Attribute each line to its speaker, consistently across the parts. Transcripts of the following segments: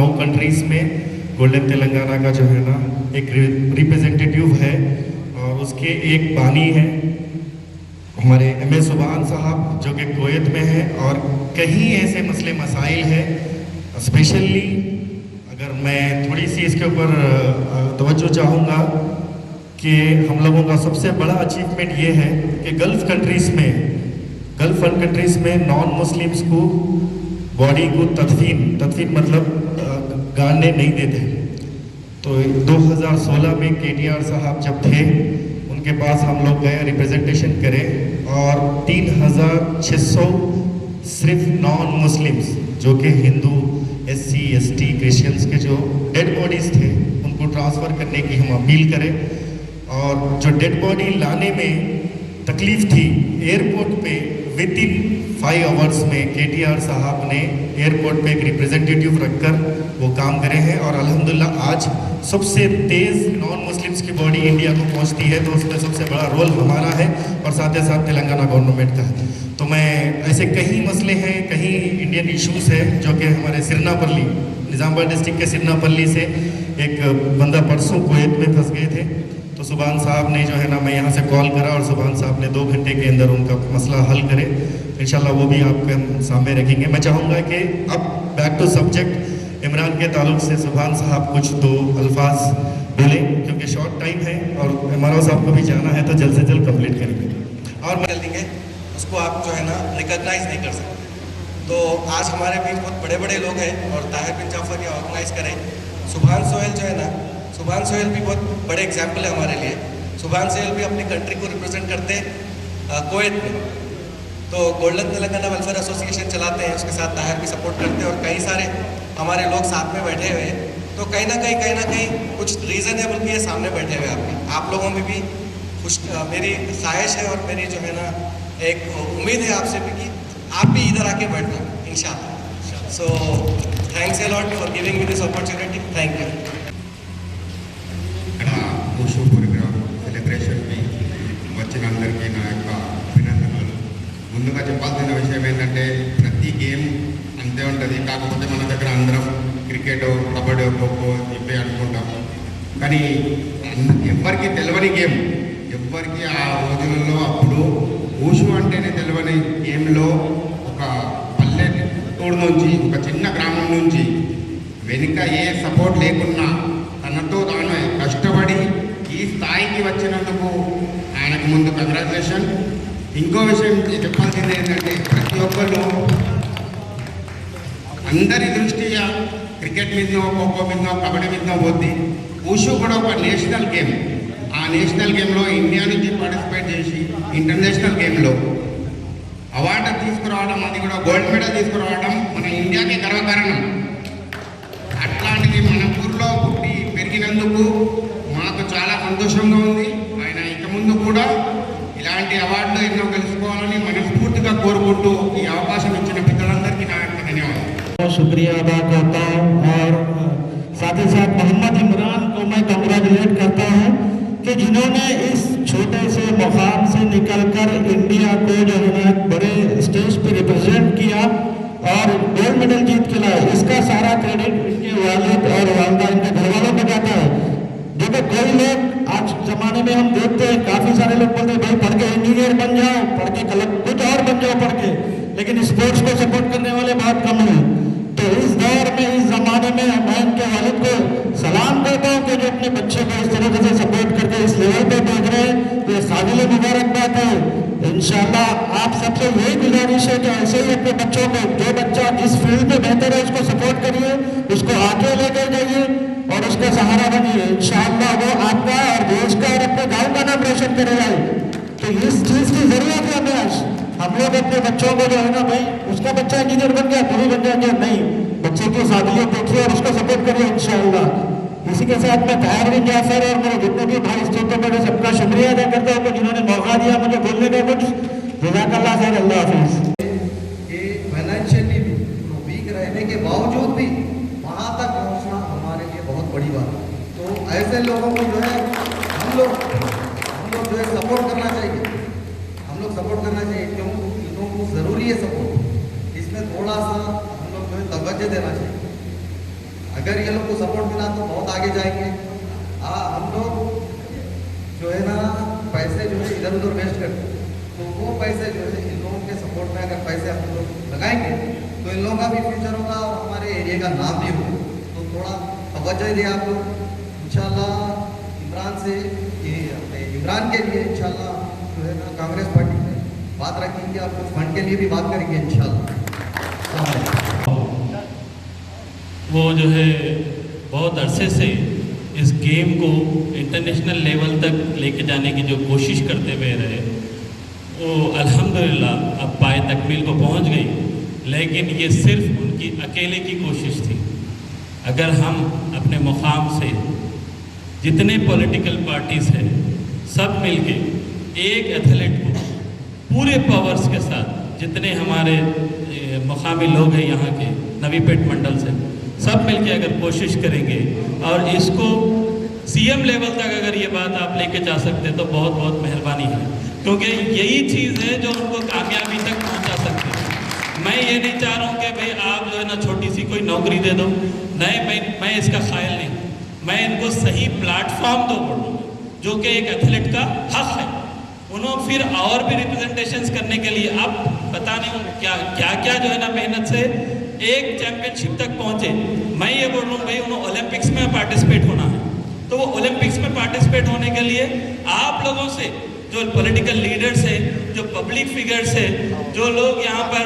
Speaker 1: 9 countries में golden Telangana का जो है ना एक रिप्रेजेंटेटिव है और उसके एक बानी है हमारे एम ए सुभान साहब जो कि कुवैत में है। और कई ऐसे मसले मसाइल हैं, स्पेशली अगर मैं थोड़ी सी इसके ऊपर तवज्जो चाहूँगा कि हम लोगों का सबसे बड़ा अचीवमेंट ये है कि गल्फ़ कंट्रीज़ में नॉन मुस्लिम्स को बॉडी को तदफीन मतलब गाड़ने नहीं देते। तो 2016 में KTR साहब जब थे उनके पास हम लोग गए रिप्रेजेंटेशन करें और 3600 सिर्फ नॉन मुस्लिम्स जो कि हिंदू SC ST क्रिश्चियंस के जो डेड बॉडीज़ थे उनको ट्रांसफ़र करने की हम अपील करें। और जो डेड बॉडी लाने में तकलीफ़ थी एयरपोर्ट पे विद इन 5 आवर्स में KTR साहब ने एयरपोर्ट पे एक रिप्रेजेंटेटिव रखकर वो काम करे हैं और अल्हम्दुलिल्लाह आज सबसे तेज़ नॉन मुस्लिम्स की बॉडी इंडिया को पहुंचती है। तो उसमें सबसे बड़ा रोल हमारा है और साथ ही साथ तेलंगाना गवर्नमेंट का है। तो मैं ऐसे कई मसले हैं, कई इंडियन इशूज़ हैं जो कि हमारे सिरनापल्ली निज़ामाबाद डिस्ट्रिक्ट के सिरनापल्ली से एक बंदा परसों कुवैत में फंस गए थे। तो सुभान साहब ने जो है ना मैं यहाँ से कॉल करा और सुभान साहब ने 2 घंटे के अंदर उनका मसला हल करे। इंशाल्लाह वो भी आपके हम सामने रखेंगे। मैं चाहूँगा कि अब बैक टू सब्जेक्ट इमरान के ताल्लुक से सुभान साहब कुछ 2 अल्फाज बोलें क्योंकि शॉर्ट टाइम है और इमरान साहब को भी जाना है तो जल्द से जल्द कंप्लीट करेंगे
Speaker 2: और मैं देंगे उसको आप जो है ना रिकॉग्नाइज नहीं कर सकते। तो आज हमारे बीच बहुत बड़े बड़े लोग हैं और ताहिर बिन जाफर ये ऑर्गेनाइज करें। सुभान सोहेल जो है ना, सुभान सोहेल भी बहुत बड़े एग्जाम्पल है हमारे लिए। सुभान सोहेल भी अपनी कंट्री को रिप्रेजेंट करते कुवैत में, तो गोल्डन तेलंगाना वेलफेयर एसोसिएशन चलाते हैं, उसके साथ ताहिर भी सपोर्ट करते हैं और कई सारे हमारे लोग साथ में बैठे हुए हैं। तो कहीं ना कहीं कुछ रीज़न है बल्कि ये सामने बैठे हुए आपके आप लोगों में भी मेरी ख्वाहिश है और मेरी जो है ना एक उम्मीद है आपसे भी कि आप भी इधर आके बैठना इंशाल्लाह। So thanks a lot for giving me this opportunity. Thank you.
Speaker 3: Wushu programme సెలబ్రేషన్కి వచ్చిన అందరికీ నా యొక్క అభినందనలు. ముందుగా చెప్పాల్సిన విషయం ఏంటంటే ప్రతి గేమ్ అంతే ఉంటుంది, కాకపోతే మన దగ్గర అందరం క్రికెట్, కబడ్డీ, ఖోఖో ఇవే అనుకుంటాం. కానీ ఎవరికి తెలియని గేమ్, ఎవరికి ఆ రోజులలో అప్పుడు ఊషు అంటేనే తెలియని గేమ్లో ఒక పల్లెటూరు నుంచి ఒక చిన్న గ్రామం నుంచి వెనుక ఏ సపోర్ట్ లేకున్నా తనతో తాను కష్టపడి ఈ స్థాయికి వచ్చినందుకు ఆయనకు ముందు కంగ్రాచులేషన్. ఇంకో విషయం చెప్పాల్సింది ఏంటంటే ప్రతి ఒక్కరు అందరి దృష్ట్యా క్రికెట్ మీదనో, ఖోఖో మీదనో, కబడ్డీ మీదనో పోద్ది. ఊషు కూడా ఒక నేషనల్ గేమ్. ఆ నేషనల్ గేమ్లో ఇండియా నుంచి పార్టిసిపేట్ చేసి ఇంటర్నేషనల్ గేమ్లో అవార్డు తీసుకురావడం, అది కూడా గోల్డ్ మెడల్ తీసుకురావడం మన ఇండియాకి గర్వకారణం. అట్లాంటిది మన ఊర్లో పుట్టి పెరిగినందుకు మాకు చాలా సంతోషంగా ఉంది. ఆయన ఇక ముందు కూడా ఇలాంటి అవార్డులు ఎన్నో గెలుచుకోవాలని మనస్ఫూర్తిగా కోరుకుంటూ ఈ అవకాశం ఇచ్చిన మిత్రులందరికీ నా యొక్క ధన్యవాదాలు.
Speaker 4: शुक्रिया अदा करता हूँ और साथ ही साथ मोहम्मद इमरान को मैं कंग्रेचुलेट करता हूँ कि जिन्होंने इस छोटे से मुकाम से निकलकर इंडिया को जो है बड़े स्टेज पे रिप्रेजेंट किया और गोल्ड मेडल जीत के लाए। इसका सारा क्रेडिट इनके वालिद और वालदा, इनके घर वालों को जाता है। देखो कई लोग आज जमाने में हम देखते हैं, काफ़ी सारे लोग बोलते हैं भाई पढ़ के इंजीनियर बन जाओ, पढ़ के कुछ और बन जाओ पढ़ के, लेकिन स्पोर्ट्स को सपोर्ट करने वाले बहुत कम हैं। तो इस दौर में, इस ज़माने में मैं इनके वालिद को सलाम करता हूँ कि जो अपने बच्चे को इस तरीके से सपोर्ट करके इस लेवल पर देख रहे हैं, तो ये काबिल मुबारकबाद है। इंशाल्लाह आप सबसे यही गुजारिश है कि ऐसे ही अपने बच्चों को, जो बच्चा जिस फील्ड में बेहतर है उसको सपोर्ट करिए, उसको आगे लेकर जाइए और उसका सहारा बनिए। इंशाल्लाह वो आपका और देश का और अपने गाँव का नाम रोशन करेगा। तो इस चीज़ की ज़रूरत है हमें। आज हम लोग अपने बच्चों को जो है ना भाई उसका बच्चा इंजीनियर बन गया तो भी बन जाएंगे, नहीं, बच्चे की काबिलियत देखिए और उसको सपोर्ट करिए इंशाल्लाह। इसी के साथ मैं ताहिर बिन जाफर और मेरे जितने भी भाई स्टेटों पर सबका शुक्रिया अदा करता हूँ जिन्होंने मौका दिया मुझे बोलने का। कुछ जज़ाकल्लाह खैर, अल्लाह हाफिज़।
Speaker 5: फाइनेंशियली भी वीक रहने के बावजूद भी वहाँ तक पहुँचना हमारे लिए बहुत बड़ी बात है। तो ऐसे लोगों को जो है हम लोग जो है सपोर्ट करना चाहिए, हम लोग सपोर्ट करना चाहिए। क्यों? लोगों को ज़रूरी है सपोर्ट, इसमें थोड़ा सा हम लोग जो है तवज्जो देना चाहिए। अगर ये लोग को सपोर्ट मिला तो बहुत आगे जाएंगे। हम लोग जो है ना पैसे जो है इधर उधर वेस्ट करते हैं, तो वो पैसे जो है इन लोगों के सपोर्ट में अगर पैसे हम लोग लगाएंगे तो इन लोगों का भी फ्यूचर होगा और हमारे एरिया का नाम भी होगा। तो थोड़ा तवज्जो दिए आप लोग, इंशाल्लाह इमरान से अपने इमरान के लिए इंशाल्लाह जो है ना कांग्रेस पार्टी में बात रखेंगे, आप कुछ फंड के लिए भी बात करेंगे इंशाल्लाह।
Speaker 6: वो जो है बहुत अरसे से इस गेम को इंटरनेशनल लेवल तक लेके जाने की जो कोशिश करते हुए रहे, वो अल्हम्दुलिल्लाह अब पाए तकमील को पहुंच गई। लेकिन ये सिर्फ उनकी अकेले की कोशिश थी। अगर हम अपने मुकाम से जितने पॉलिटिकल पार्टीज़ हैं सब मिलके एक एथलीट को पूरे पावर्स के साथ, जितने हमारे मुकामी लोग हैं यहाँ के नवीपेट मंडल से, सब मिलके अगर कोशिश करेंगे और इसको सीएम लेवल तक अगर ये बात आप लेके जा सकते तो बहुत बहुत मेहरबानी है, क्योंकि यही चीज़ है जो उनको कामयाबी तक पहुंचा सकती है। मैं ये नहीं चाह रहा हूँ कि भाई आप जो है ना छोटी सी कोई नौकरी दे दो, नहीं, मैं इसका ख्याल नहीं। मैं इनको सही प्लेटफॉर्म दो जो कि एक एथलीट का हक है। उन्होंने फिर और भी रिप्रेजेंटेशंस करने के लिए अब पता नहीं क्या क्या क्या जो है ना मेहनत से एक चैंपियनशिप तक पहुंचे। मैं ये बोल रहा हूँ भाई उन्हें ओलंपिक्स में पार्टिसिपेट होना है, तो वो ओलंपिक्स में पार्टिसिपेट होने के लिए आप लोगों से, जो पॉलिटिकल लीडर्स है, जो पब्लिक फिगर्स है, जो लोग यहाँ पर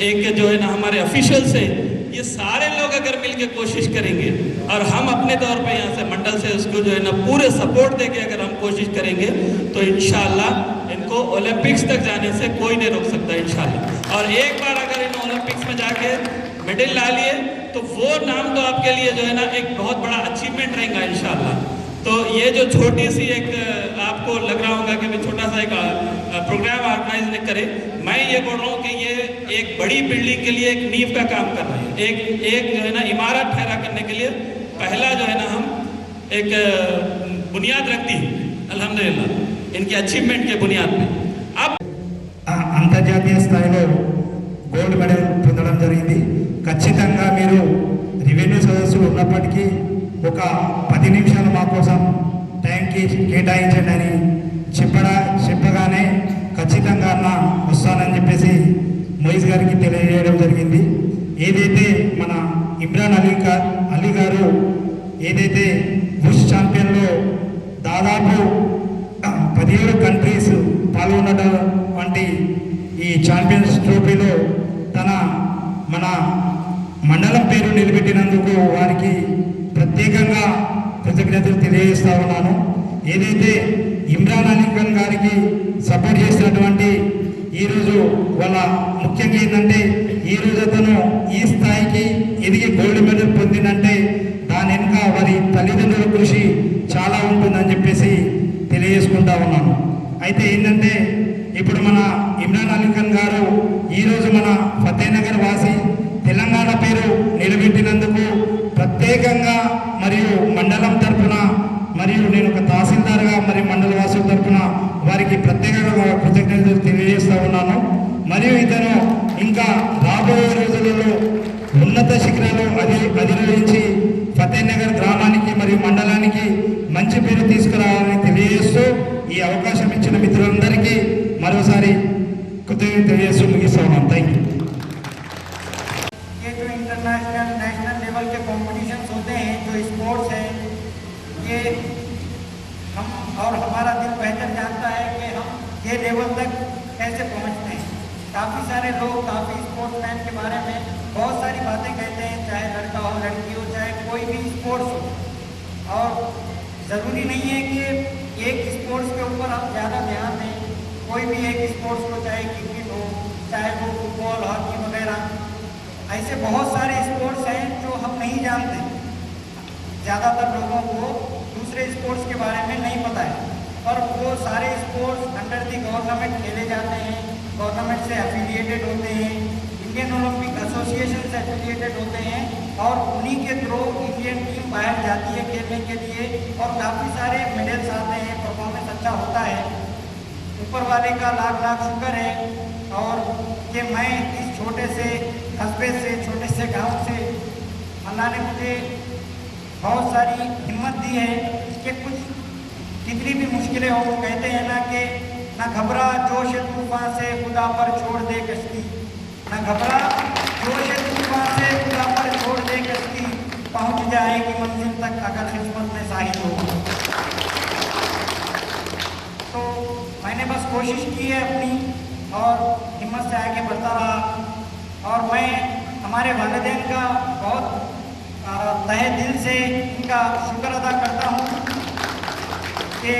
Speaker 6: एक जो है ना हमारे ऑफिशियल्स है, ये सारे लोग अगर मिलकर कोशिश करेंगे और हम अपने तौर पे यहाँ से मंडल से उसको जो है ना पूरे सपोर्ट देके अगर हम कोशिश करेंगे तो इंशाल्लाह इनको ओलंपिक्स तक जाने से कोई नहीं रोक सकता इंशाल्लाह। और एक बार अगर इन ओलंपिक्स में जाके मेडल ला लिए तो वो नाम तो आपके लिए जो है ना एक बहुत बड़ा अचीवमेंट रहेगा इंशाल्लाह। तो ये जो छोटी सी एक आपको लग रहा होगा कि मैं छोटा सा एक प्रोग्राम ऑर्गेनाइज नहीं करे, मैं ये बोल रहा हूँ कि ये एक बड़ी बिल्डिंग के लिए एक नींव का काम कर रहे हैं। एक जो है ना इमारत ठहरा करने के लिए पहला जो है ना हम एक बुनियाद रख दी अल्हम्दुलिल्लाह इनकी अचीवमेंट के बुनियाद पे। अब
Speaker 4: అంతర్జాతీయ స్థాయిలో గోల్డ్ మెడల్ పొందడం జరిగింది। ఖచ్చితంగా మీరు రెవెన్యూ సదస్సులు ఉన్నప్పటికీ ఒక 10 నిమిషాలు మా కోసం టైంకి కేటాయించండి అని చెప్పగానే ఖచ్చితంగా అన్న వస్తానని చెప్పేసి మొయిజ్ గారికి తెలియజేయడం జరిగింది। ఏదైతే మన ఇమ్రాన్ అలీ గారు ఏదైతే వుష్ ఛాంపియన్లో దాదాపు 17 కంట్రీస్ పాల్గొన్నటువంటి ఈ ఛాంపియన్స్ ట్రోఫీలో మన మండలం పేరు నిలబెట్టినందుకు వారికి ప్రత్యేకంగా కృతజ్ఞతలు తెలియజేస్తా ఉన్నాను। ఏదైతే ఇమ్రాన్ అలీ ఖాన్ గారికి సపోర్ట్ చేసినటువంటి ఈరోజు వాళ్ళ ముఖ్యంగా ఏంటంటే ఈరోజు అతను ఈ స్థాయికి ఎదిగి గోల్డ్ మెడల్ పొందిందంటే దాని వెనుక వారి తల్లిదండ్రుల కృషి చాలా ఉంటుందని చెప్పేసి తెలియజేసుకుంటా ఉన్నాను। అయితే ఏంటంటే ఇప్పుడు మన ఇమ్రాన్ అలీ ఖాన్ గారు ఈరోజు మన ఫతేనగర్ వాసి తెలంగాణ పేరు నిలబెట్టినందుకు ప్రత్యేకంగా మరియు మండలం తరఫున మరియు నేను ఒక తహసీల్దార్గా మరియు మండల వాసుల తరఫున వారికి ప్రత్యేకంగా కృతజ్ఞతలు తెలియజేస్తా ఉన్నాను। మరియు ఇతను ఇంకా రాబోయే రోజులలో ఉన్నత శిఖరాలు అధిరోహించి ఫతేనగర్ గ్రామానికి మరియు మండలానికి మంచి పేరు తీసుకురావాలని తెలియజేస్తూ ఈ అవకాశం ఇచ్చిన మిత్రులందరికీ మరోసారి కృతజ్ఞతలు తెలియజేస్తూ ముగిస్తా ఉన్నాను। Thank you.
Speaker 7: ये जो इंटरनेशनल नेशनल लेवल के कॉम्पिटिशन्स होते हैं, जो स्पोर्ट्स हैं, ये हम और हमारा दिल बेहतर जानता है कि हम ये लेवल तक कैसे पहुंचते हैं। काफ़ी सारे लोग काफ़ी स्पोर्ट्समैन के बारे में बहुत सारी बातें कहते हैं, चाहे लड़का हो लड़की हो, चाहे कोई भी स्पोर्ट्स हो। और ज़रूरी नहीं है कि एक स्पोर्ट्स के ऊपर हम ज़्यादा ध्यान दें। कोई भी एक स्पोर्ट्स को, चाहे क्रिकेट हो, चाहे वो फुटबॉल, हॉकी वगैरह, ऐसे बहुत सारे स्पोर्ट्स हैं जो हम नहीं जानते। ज़्यादातर लोगों को दूसरे स्पोर्ट्स के बारे में नहीं पता है, पर वो सारे स्पोर्ट्स अंडर दी गवर्नमेंट खेले जाते हैं, गवर्नमेंट से एफिलिएटेड होते हैं, इंडियन ओलंपिक एसोसिएशन से एफिलिएटेड होते हैं और उन्हीं के थ्रू इंडियन टीम बाहर जाती है खेलने के लिए और काफ़ी सारे मेडल्स आते हैं, परफॉर्मेंस अच्छा होता है। ऊपर वाले का लाख लाख शुक्र है और कि मैं इस छोटे से कस्बे से, छोटे से गांव से अल्लाह ने मुझे बहुत सारी हिम्मत दी है कि कुछ कितनी भी मुश्किलें हो, कहते हैं ना कि ना घबरा जोश तूफान से खुदा पर छोड़ दे कश्ती, ना घबरा जोश तूफान से खुदा पर छोड़ दे कश्ती, पहुंच जाएगी मंजिल तक अगर किस्मत में साहिल हो। तो मैंने बस कोशिश की है अपनी और हिम्मत से आगे बढ़ता रहा। और मैं हमारे वालिदैन का बहुत तहे दिल से इनका शुक्र अदा करता हूँ कि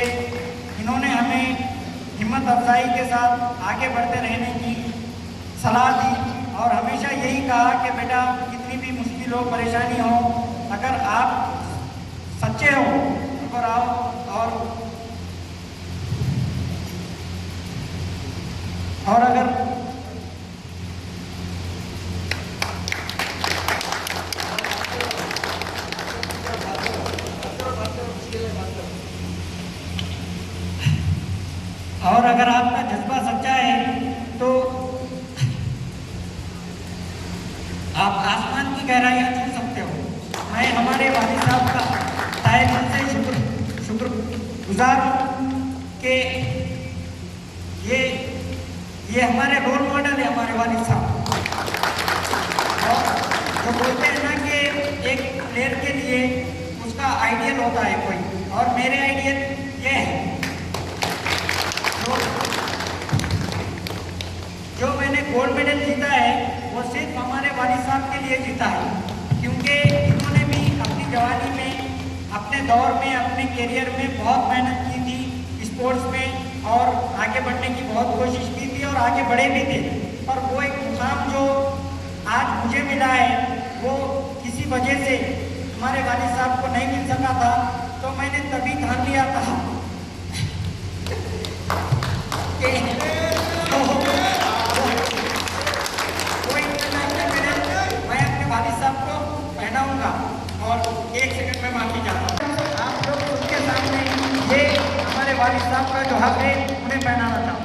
Speaker 7: इन्होंने हमें हिम्मत अफजाई के साथ आगे बढ़ते रहने की सलाह दी और हमेशा यही कहा कि बेटा कितनी भी मुश्किल हो, परेशानी हो, अगर आप सच्चे हो ऊपर आओ और अगर आपका जज्बा सच्चा है तो आप आसमान की गहराइयां छू सकते हो। मैं हमारे वालिद साहब का तहे दिल से शुक्र गुजार हूँ कि ये हमारे रोल मॉडल है, हमारे वालिद साहब। और जो बोलते हैं ना कि एक प्लेयर के लिए उसका आइडियल होता है कोई, और मेरे आइडियल ये है जो मैंने गोल्ड मेडल जीता है वो सिर्फ हमारे वालिद साहब के लिए जीता है, क्योंकि इन्होंने भी अपनी जवानी में, अपने दौर में, अपने करियर में बहुत मेहनत की थी स्पोर्ट्स में और आगे बढ़ने की बहुत कोशिश की थी और आगे बढ़े भी थे। पर वो एक मुकाम जो आज मुझे मिला है वो किसी वजह से हमारे वालिद साहब को नहीं मिल सका था। तो मैंने तभी ठान लिया था कि वालिद साहब को पहनाऊंगा। और एक सेकंड में माफी चाहता हूँ, आप लोग उसके सामने ये हमारे वालिद साहब का जो हक है उन्हें पहनाना चाहता हूँ।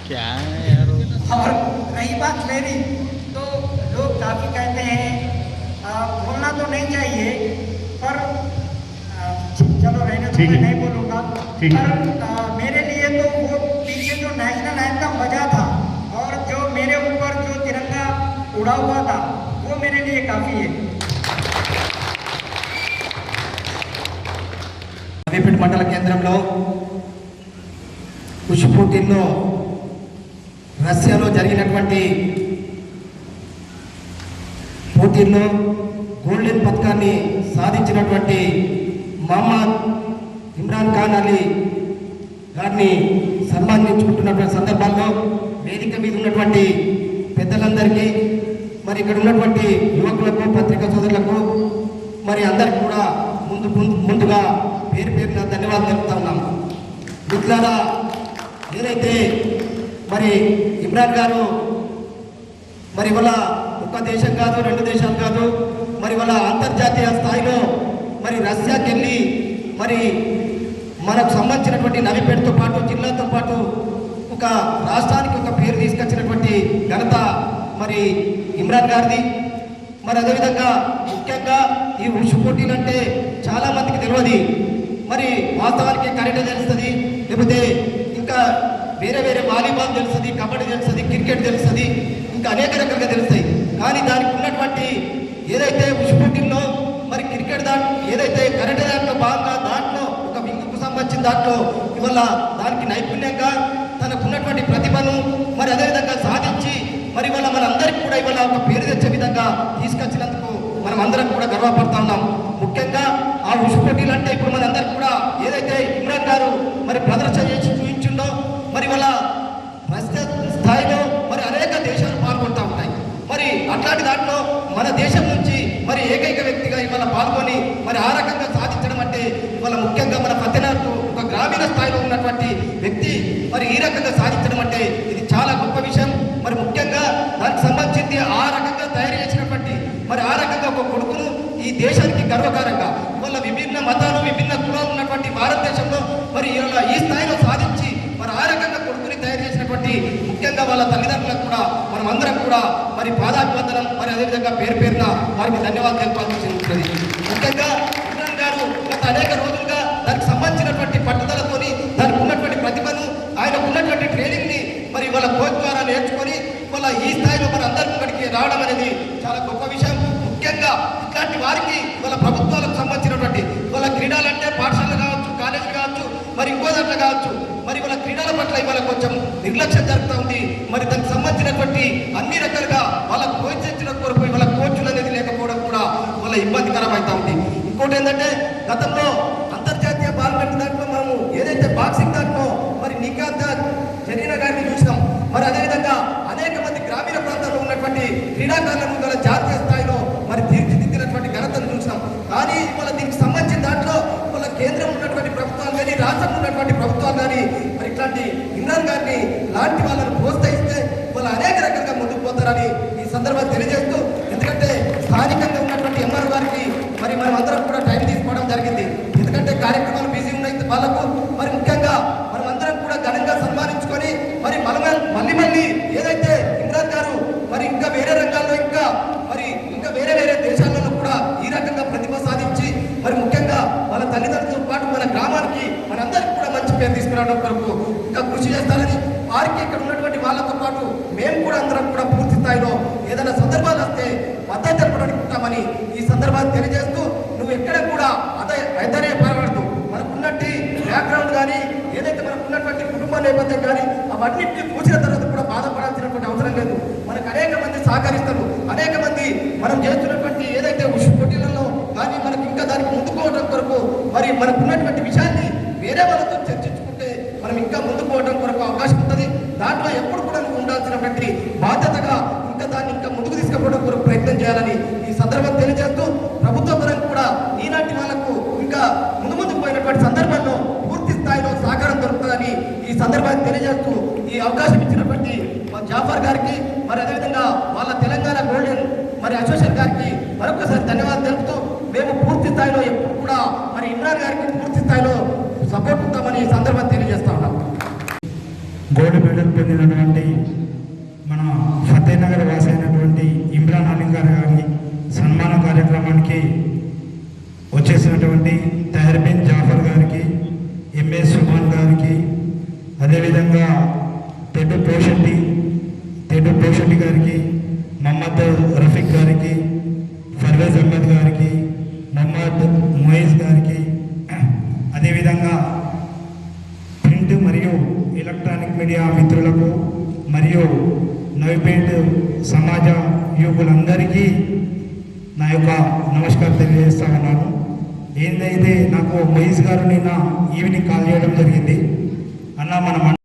Speaker 8: क्या है यार।
Speaker 7: और रही बात मेरी, तो लोग काफी कहते हैं बोलना तो नहीं चाहिए, पर चलो रहने तो मैं नहीं बोलूँगा। पर मेरे लिए तो वो पीछे जो नेशनल एंथम बजा था और जो मेरे ऊपर जो तिरंगा उड़ा हुआ था वो मेरे लिए काफ़ी है।
Speaker 5: నవీపేట మండల కేంద్రంలో ఉషు పోటీల్లో రష్యాలో జరిగినటువంటి పోటీల్లో గోల్డెన్ పథకాన్ని సాధించినటువంటి మహమ్మద్ ఇమ్రాన్ ఖాన్ అలీ గారిని సన్మానించుకుంటున్నటువంటి సందర్భంలో వేదిక మీద ఉన్నటువంటి పెద్దలందరికీ, మరి ఇక్కడ ఉన్నటువంటి యువకులకు, పత్రికా సోదరులకు, మరి అందరికి కూడా ముందుగా పేరు పేరున ధన్యవాదాలు తెలుపుతా ఉన్నాం. మిత్రులారా, ఏదైతే మరి ఇమ్రాన్ గారు మరి వాళ్ళ ఒక దేశం కాదు, రెండు దేశాలు కాదు, మరి వాళ్ళ అంతర్జాతీయ స్థాయిలో మరి రష్యాకి వెళ్ళి మరి మనకు సంబంధించినటువంటి నవీపేటతో పాటు, జిల్లాతో పాటు ఒక రాష్ట్రానికి ఒక పేరు తీసుకొచ్చినటువంటి ఘనత మరి ఇమ్రాన్ గారిది. మరి అదేవిధంగా ముఖ్యంగా ఈ ఉషు పోటీలు అంటే చాలా మందికి తెలియదు. మరి వాస్తవానికి కరెంట్ తెలుస్తుంది, లేకపోతే ఇంకా వేరే వేరే వాలీబాల్ తెలుస్తుంది, కబడ్డీ తెలుస్తుంది, క్రికెట్ తెలుస్తుంది, ఇంకా అనేక రకాలుగా తెలుస్తాయి. కానీ దానికి ఉన్నటువంటి ఏదైతే ఉషు పోటీల్లో మరి క్రికెట్ ఏదైతే కరెంట్ దాంట్లో భాగంగా దాంట్లో ఒక వింగుకు సంబంధించిన దాంట్లో ఇవాళ దానికి నైపుణ్యంగా తనకున్నటువంటి ప్రతిభను మరి అదేవిధంగా సాధించి మరి ఇవాళ మనందరికీ కూడా ఇవాళ ఒక పేరు తెచ్చే విధంగా తీసుకొచ్చినందుకు మనం అందరం కూడా గర్వపడతా ఉన్నాం. ముఖ్యంగా ఆ ఉషు పోటీలు అంటే ఇప్పుడు మనందరికీ కూడా ఏదైతే ఇమ్రాన్ గారు మరి ప్రదర్శన చేసి చూపించిందో మరి ఇవాళ రష్యా స్థాయిలో మరి అనేక దేశాలు పాల్గొంటూ ఉంటాయి. మరి అట్లాంటి దాంట్లో మన దేశం నుంచి మరి ఏకైక వ్యక్తిగా ఇవాళ పాల్గొని మరి ఆ రకంగా సాధించడం అంటే ఇవాళ ముఖ్యంగా మన పద్దెనాలకు ఒక గ్రామీణ స్థాయిలో ఉన్నటువంటి వ్యక్తి మరి ఈ రకంగా సాధించడం అంటే ఇది చాలా గొప్ప విషయం. మరి ముఖ్యంగా దానికి సంబంధించి ఆ రకంగా తయారు చేసినటువంటి మరి ఆ రకంగా ఒక కొడుకును ఈ దేశానికి గర్వకారంగా ఇవాళ విభిన్న మతాలు, విభిన్న కులాలు ఉన్నటువంటి భారతదేశంలో మరి ఇవాళ ఈ స్థాయిలో సాధించి మరి ఆ రకంగా కొడుకుని తయారు చేసినటువంటి కాబట్టి ముఖ్యంగా వాళ్ళ తల్లిదండ్రులకు కూడా మనం అందరం కూడా మరి పాదాభివందనం మరి అదేవిధంగా పేరు పేరున వారికి ధన్యవాదాలు తెలపాల్సి ఉంటుంది. ముఖ్యంగా ఇమ్రాన్ గారు గత అనేక రోజులుగా దానికి సంబంధించినటువంటి పట్టుదలతోని దానికి ఉన్నటువంటి ప్రతిభను ఆయనకు ఉన్నటువంటి ట్రైనింగ్ని మరి వాళ్ళ కోచ్ ద్వారా నేర్చుకొని వాళ్ళ ఈ స్థాయిలో మన అందరి ఇక్కడికి రావడం అనేది చాలా గొప్ప విషయం. ముఖ్యంగా ఇట్లాంటి వారికి వాళ్ళ ప్రభుత్వాలకు సంబంధించినటువంటి వాళ్ళ క్రీడలంటే పాఠశాలలు కావచ్చు, కాలేజీలు కావచ్చు, మరి ఇంకో దాంట్లో కావచ్చు, మరి వాళ్ళ క్రీడల పట్ల ఇవాళ కొంచెం నిర్లక్ష్యం జరుగుతూ ఉంది. మరి దానికి సంబంధించినటువంటి అన్ని రకాలుగా వాళ్ళకు ప్రోత్సహించిన కొరకు వాళ్ళ కోచ్లు అనేది లేకపోవడం కూడా వాళ్ళ ఇబ్బందికరం అవుతా ఉంది. ఇంకోటి ఏంటంటే గతంలో అంతర్జాతీయ పార్లమెంట్ దాంట్లో మనము ఏదైతే బాక్సింగ్ దాంట్లో మరి నిఖాత్ జరీనా గారిని చూసినాం. మరి అదేవిధంగా అనేక మంది గ్రామీణ ప్రాంతాల్లో ఉన్నటువంటి క్రీడాకారులను గల జాతీయ స్థాయిలో మరి తీర్చిదిద్దినటువంటి ఘనతను చూసినాం. కానీ ఇవాళ దీనికి సంబంధించిన దాంట్లో వాళ్ళ కేంద్రం ఉన్నటువంటి ప్రభుత్వాలు కానీ రాష్ట్రంలో ఉన్నటువంటి ప్రభుత్వాలు కానీ మరి ఇట్లాంటి ఇమ్రాన్ గారిని లాంటి వాళ్ళను ప్రోత్సహిస్తే వాళ్ళు అనేక రకాలుగా ముందుకు పోతారని ఈ సందర్భంగా తెలియజేస్తూ, ఎందుకంటే స్థానికంగా ఉన్నటువంటి ఎంఆర్ గారికి మరి మనం అందరం కూడా టైం తీసుకోవడం జరిగింది. ఎందుకంటే కార్యక్రమాలు బిజీ ఉన్నాయి వాళ్ళకు. మరి ముఖ్యంగా మనం అందరం కూడా ఘనంగా సన్మానించుకొని మరి మళ్ళీ ఏదైతే ఇమ్రాన్ గారు మరి ఇంకా వేరే రంగాల్లో ఇంకా వేరే దేశాలలో కూడా ఈ రకంగా ప్రతిభ సాధించి మరి ముఖ్యంగా వాళ్ళ తల్లిదండ్రులతో పాటు మన గ్రామానికి మనందరికీ కూడా మంచి పేరు తీసుకురావడం కొరకు ఇంకా కృషి చేస్తారని, వారికి ఇక్కడ ఉన్నటువంటి వాళ్ళతో పాటు మేము కూడా అందరం కూడా పూర్తి స్థాయిలో ఏదైనా సందర్భాలు వస్తే మద్దతు తెలపడానికి ఉంటామని ఈ సందర్భాన్ని తెలియజేస్తూ, నువ్వు ఎక్కడ కూడా అదే పడవద్దు. మనకున్నట్టు బ్యాక్గ్రౌండ్ కానీ ఏదైతే మనకున్నటువంటి కుటుంబ నేపథ్యం కానీ అవన్నింటినీ చూసిన తర్వాత కూడా బాధపడాల్సినటువంటి అవసరం లేదు. మనకు అనేక మంది సహకరిస్తారు, అనేక మంది మనం చేస్తున్నటువంటి ఏదైతే పోటీలలో కానీ మనకి ఇంకా దానికి ముందుకోవడం కొరకు మరి మనకున్నటువంటి విషయాన్ని వేరే వాళ్ళతో చర్చించుకుంటే మనం ఇంకా ముందుకోవడం కొరకు అవకాశం ఉంటుంది. దాంట్లో ఎప్పుడు కూడా నువ్వు ఉండాల్సినటువంటి బాధ్యతగా ఇంకా దాన్ని ఇంకా ముందుకు తీసుకుపోవడం కొరకు ప్రయత్నం చేయాలని ఈ సందర్భం తెలియజేస్తూ, ప్రభుత్వ పరంగా కూడా ఈనాటి వాళ్ళకు ఇంకా ముందు పోయినటువంటి సందర్భంలో పూర్తి స్థాయిలో సహకారం దొరుకుతుందని ఈ సందర్భాన్ని తెలియజేస్తూ, ఈ అవకాశం ఇచ్చినటువంటి జాఫర్ గారికి మరి అదేవిధంగా వాళ్ళ తెలంగాణ గోల్డెన్ మరి అసోసియేషన్ గారికి మరొకసారి ధన్యవాదాలు తెలుపుతూ, మేము పూర్తి స్థాయిలో ఎప్పుడు కూడా మరి ఇమ్రాన్ గారికి పూర్తి స్థాయిలో సపోర్ట్ ఉంటామని ఈ సందర్భాన్ని తెలియజేస్తా ఉన్నాం.
Speaker 4: గోల్డ్ మెడల్ పొందినటువంటి మన ఫతేనగర్ వాసి అయినటువంటి ఇమ్రాన్ అలీ గారి సన్మాన కార్యక్రమానికి వచ్చేసినటువంటి తహర్బిన్ జాఫర్ గారికి, ఎంఏ సుభాన్ గారికి, అదేవిధంగా తెడ్డు పోషెట్టి గారికి, మహమ్మద్ రఫీక్ గారికి, ఫర్వేజ్ అహ్మద్ గారికి, మహమ్మద్ మొయిజ్ గారికి, అదేవిధంగా ప్రింట్ మరియు ఎలక్ట్రానిక్ మీడియా మిత్రులకు మరియు నవిపేట్ సమాజ యువకులందరికీ నా యొక్క నమస్కారం తెలియజేస్తా ఉన్నాను. ఏందైతే నాకు మొయిజ్ గారు నిన్న ఈవినింగ్ కాల్ చేయడం జరిగింది, అన్న మన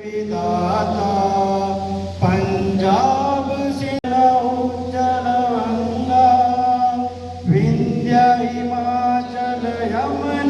Speaker 8: विधाता पंजाब सिंह उज्जल गंगा विंध्य हिमाचल यमुना